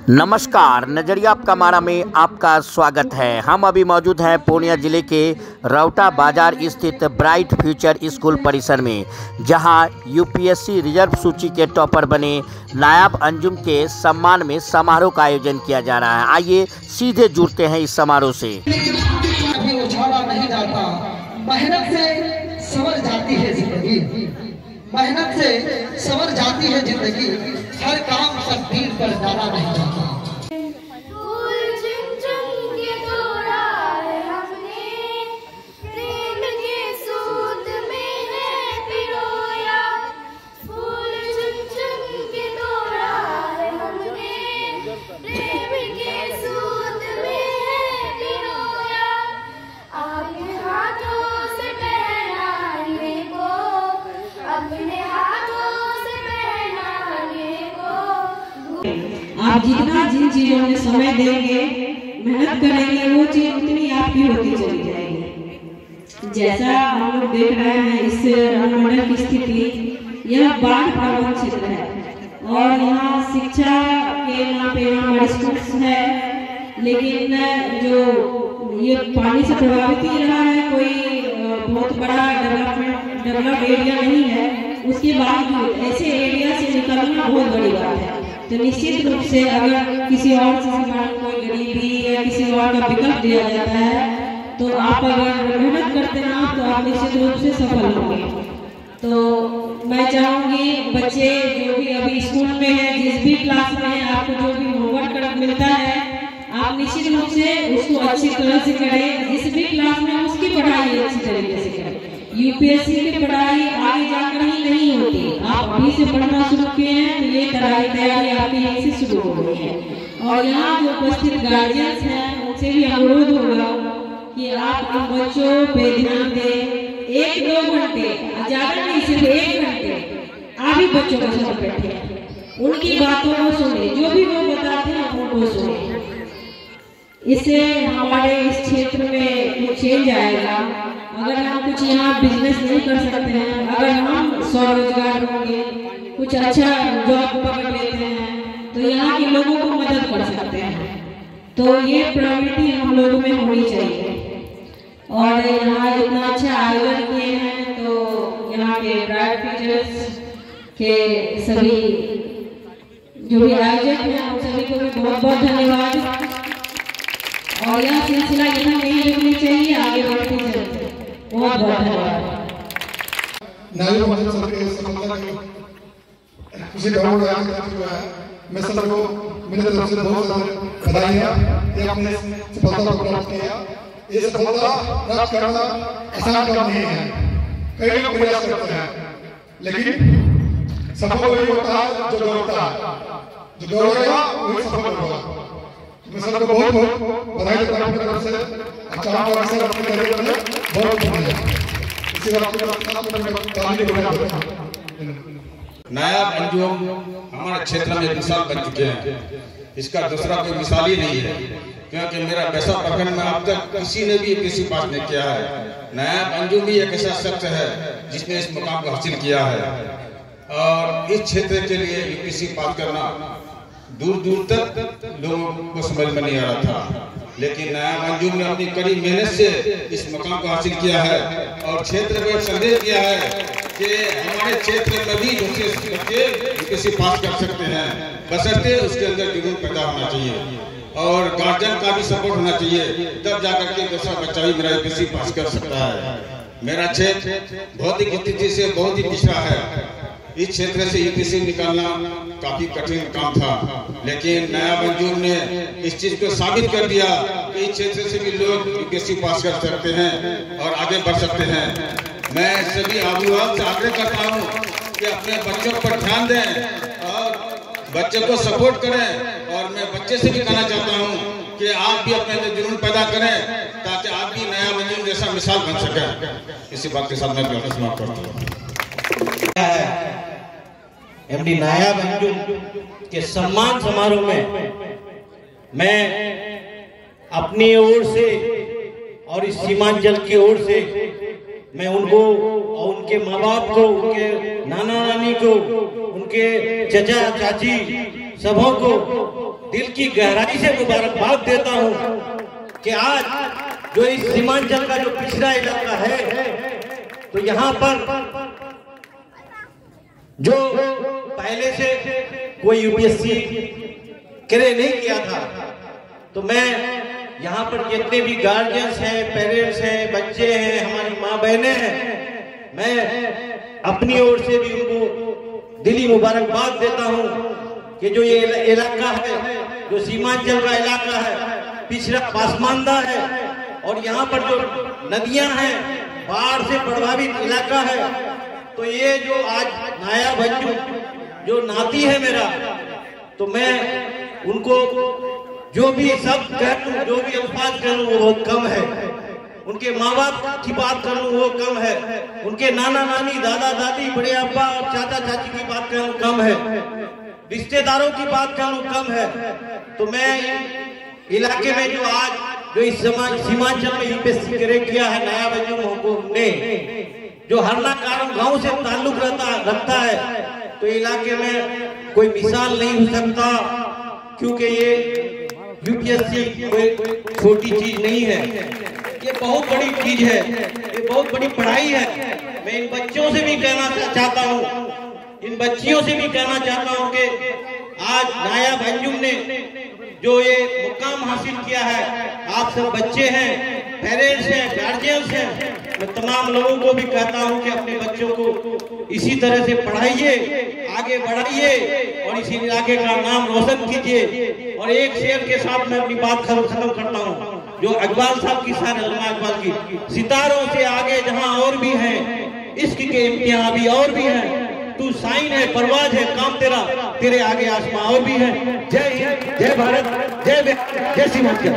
नमस्कार, नजरिया आपका मारा में आपका स्वागत है। हम अभी मौजूद हैं पूर्णिया जिले के रौटा बाजार स्थित ब्राइट फ्यूचर स्कूल परिसर में, जहां यूपीएससी रिजर्व सूची के टॉपर बने नायाब अंजुम के सम्मान में समारोह का आयोजन किया जा रहा है। आइए सीधे जुड़ते हैं इस समारोह से। अभी उछाला नहीं जाता, मेहनत से संवर जाती है जिंदगी, मेहनत से संवर जाती है जिंदगी, हर काम तकदीर पर डाला नहीं जाता। आप जितना जिन चीजों में समय देंगे, मेहनत करेंगे, वो चीज उतनी आपकी होती चली जाएगी। जैसा हम लोग देख रहे हैं इस अनुमंडल की स्थिति, यह बाढ़ प्रभावित क्षेत्र है और यहाँ शिक्षा के नाम पे यहाँ हमारे स्कूल्स है, लेकिन जो ये पानी से प्रभावित ही रहा है, कोई बहुत बड़ा डेवलप एरिया नहीं है। उसके बावजूद ऐसे एरिया से निकलना बहुत बड़ी बात है। तो निश्चित रूप से अगर किसी और कोई गरीबी या किसी और का विकल्प दिया जाता है, तो आप अगर मेहनत करते ना तो आप निश्चित रूप से सफल होंगे। तो मैं चाहूँगी बच्चे जो भी अभी स्कूल में है, जिस भी क्लास में है, आपको जो भी होमवर्क मिलता है, आप निश्चित रूप से उसको अच्छी तरह से करें। जिस भी क्लास में उसकी पढ़ाई अच्छी तरीके से करें। यूपीएससी की पढ़ाई आगे जाकर ही नहीं होती, आप अभी से पढ़ना शुरू किए हैं तो ये तैयारी आपकी यहीं से शुरू हो गई है। और यहाँ जो उपस्थित गार्जियंस हैं उनसे भी अनुरोध होगा कि आप इन बच्चों पे ध्यान दें। 1-2 घंटे, ज्यादा नहीं, सिर्फ 1 घंटे आप ही बच्चों के साथ बैठे, उनकी बातों को सुने, जो भी वो बताते हैं उनको सुने। इससे हमारे इस क्षेत्र में कुछ चेंज आएगा। अगर हम कुछ यहाँ बिजनेस नहीं कर सकते हैं, अगर हम स्वरोजगार होंगे, कुछ अच्छा जॉब पकड़ लेते हैं, तो यहाँ के लोगों को मदद कर सकते हैं। तो ये प्रवृत्ति हम लोगों में होनी चाहिए। और यहाँ इतना अच्छा आयोजन किए हैं, तो यहाँ के ब्राइट फ्यूचर्स के सभी जो भी आयोजक हैं उन सभी को भी बहुत बहुत धन्यवाद। और यह सिलसिला यहाँ नहीं रुकनी चाहिए, आगे बढ़ती चलती। बहुत बहुत धन्यवाद। नायब मंजूर सर के सफलता की खुशी का हुआ है। मैं सर को मेरी तरफ से बहुत सारी बधाइयाँ कि आपने सफलता को प्राप्त किया। ये सफलता प्राप्त करना आसान काम नहीं है, कई लोग प्रयास करते हैं, लेकिन सफल वही होता है जो दौड़ता है, जो दौड़ेगा वही सफल होगा। मैं सर को बहुत बहुत बधाई देता हूँ अपनी तरफ से। अच्छा आपका अवसर अपने करियर में बहुत बढ़िया है। इसी बात नायाब अंजुम हमारे क्षेत्र में मिसाल बन चुके हैं। इसका दूसरा कोई मिसाल ही नहीं है, क्योंकि मेरा वैसा प्रखंड में अब तक किसी ने भी किसी बात नहीं किया है। नायाब अंजुम भी एक ऐसा शख्स है जिसने इस मुकाम को हासिल किया है। और इस क्षेत्र के लिए यूपीएससी पास करना दूर दूर तक लोगों को समझ में नहीं आ रहा था, लेकिन नायाब अंजुम ने अपनी कड़ी मेहनत से इस मुकाम को हासिल किया है और क्षेत्र में संदेश दिया है कि हमारे क्षेत्र में भी दूसरे बच्चे यूपीएससी पास कर सकते हैं, बशर्ते उसके अंदर जुनून पैदा होना चाहिए और गार्जियन का भी सपोर्ट होना चाहिए, तब जाकर के दूसरा बच्चा भी मेरा यूपीएससी पास कर सकता है। मेरा क्षेत्र भौतिक स्थिति से बहुत ही पिछड़ा है। इस क्षेत्र से यूपीएससी निकालना काफी कठिन काम था, लेकिन नायाब अंजुम ने इस चीज को साबित कर दिया कि इस क्षेत्र से भी लोग यूपीएससी पास कर सकते हैं और आगे बढ़ सकते हैं। मैं सभी अभिभावक से आग्रह करता हूँ कि अपने बच्चों पर ध्यान दें और बच्चों को सपोर्ट करें। और मैं बच्चे से भी कहना चाहता हूँ कि आप भी अपने अंदर जुनून पैदा करें, ताकि आप भी नायाब अंजुम जैसा मिसाल बन सके। इसी बात के साथ मैं अपना समाप्त करता हूँ। एमडी नायाब अंजुम के सम्मान समारोह में मैं अपनी ओर से और इस सीमांचल की ओर से मैं उनको और उनके माँ बाप को, उनके नाना नानी को, उनके चचा चाची सबों को दिल की गहराई से मुबारकबाद देता हूं कि आज जो इस सीमांचल का जो पिछड़ा इलाका है, तो यहाँ पर जो पहले से कोई यूपीएससी क्लियर नहीं किया था, तो मैं यहाँ पर जितने भी गार्जियंस हैं, पेरेंट्स हैं, बच्चे हैं, हमारी माँ बहनें हैं, मैं अपनी ओर से भी उनको दिली मुबारकबाद देता हूँ कि जो ये इलाका है, जो सीमांचल का इलाका है, पिछड़ा पासमानदा है, और यहाँ पर जो नदियां हैं, बाढ़ से प्रभावित इलाका है, तो ये जो आज नायाब अंजुम जो नाती है मेरा, तो मैं उनको जो भी सब कहूँ, जो भी अल्फाज कहूँ वो बहुत कम है। उनके माँ बाप की बात करूँ वो कम है, उनके नाना नानी, दादा दादी, बड़े अब्बा और चाचा चाची की बात करूँ कम है, रिश्तेदारों की बात करूँ कम है। तो मैं इलाके में जो आज जो इस सीमांचल में यूपीएससी क्रैक किया है नायाब अंजुम ने, जो हरना कारम गांव से ताल्लुक रखता है, तो इलाके में कोई मिसाल नहीं हो सकता, क्योंकि ये यूपीएससी कोई छोटी चीज नहीं है, ये बहुत बड़ी चीज है, ये बहुत बड़ी पढ़ाई है। मैं इन बच्चों से भी कहना चाहता हूँ, इन बच्चियों से भी कहना चाहता हूँ कि आज नायाब अंजुम ने जो ये मुकाम हासिल किया है, आप सब बच्चे हैं, पेरेंट्स हैं, गार्जियंस हैं, मैं तमाम लोगों को भी कहता हूं कि अपने बच्चों को इसी तरह से पढ़ाइए, आगे बढ़ाइए और इसी इलाके का नाम रोशन कीजिए। और एक शेर के साथ मैं अपनी बात खत्म करता हूं, जो इकबाल साहब की शान अल्लामा इकबाल की, सितारों से आगे जहां और भी हैं, इश्क के इम्तिहान भी और भी हैं, तू साइन है, परवाज है, काम तेरा, तेरे आगे आसमां और भी है। जय हिंद, जय भारत, जय सीमांचल।